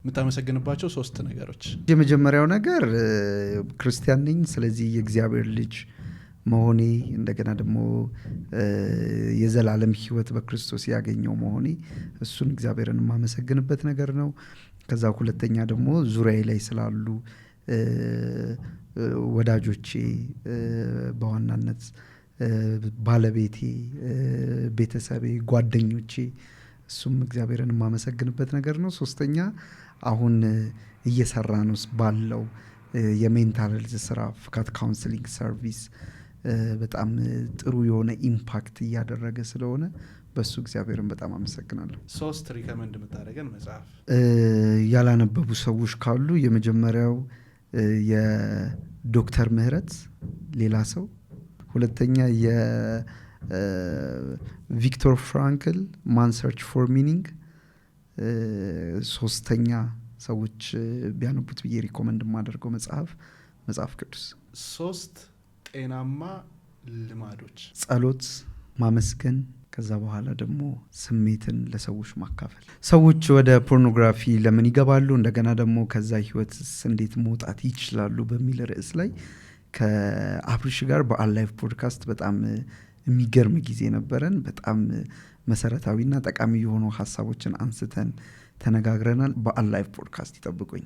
የምታመሰግንባቸው ሶስት ነገሮች። የመጀመሪያው ነገር ክርስቲያን ነኝ፣ ስለዚህ የእግዚአብሔር ልጅ መሆኔ እንደገና ደግሞ የዘላለም ሕይወት በክርስቶስ ያገኘው መሆኔ እሱን እግዚአብሔርን የማመሰግንበት ነገር ነው። ከዛ ሁለተኛ ደግሞ ዙሪያዬ ላይ ስላሉ ወዳጆቼ በዋናነት ባለቤቴ፣ ቤተሰቤ፣ ጓደኞቼ እሱም እግዚአብሔርን የማመሰግንበት ነገር ነው። ሶስተኛ አሁን እየሰራን ውስጥ ባለው የሜንታል ሄልዝ ስራ ፍካት ካውንስሊንግ ሰርቪስ በጣም ጥሩ የሆነ ኢምፓክት እያደረገ ስለሆነ በሱ እግዚአብሔርን በጣም አመሰግናለሁ። ሶስት ሪከመንድ የምታደርገን መጽሐፍ ያላነበቡ ሰዎች ካሉ የመጀመሪያው የዶክተር ምህረት ሌላ ሰው፣ ሁለተኛ የቪክቶር ፍራንክል ማን ሰርች ፎር ሚኒንግ፣ ሶስተኛ ሰዎች ቢያነቡት ብዬ ሪኮመንድ የማደርገው መጽሐፍ ቅዱስ። ሶስት ጤናማ ልማዶች፣ ጸሎት፣ ማመስገን፣ ከዛ በኋላ ደግሞ ስሜትን ለሰዎች ማካፈል። ሰዎች ወደ ፖርኖግራፊ ለምን ይገባሉ፣ እንደገና ደግሞ ከዛ ህይወትስ እንዴት መውጣት ይችላሉ በሚል ርዕስ ላይ ከአብርሽ ጋር በአላይቭ ፖድካስት በጣም የሚገርም ጊዜ ነበረን። በጣም መሰረታዊና ጠቃሚ የሆኑ ሀሳቦችን አንስተን ተነጋግረናል። በአላይቭ ፖድካስት ይጠብቁኝ።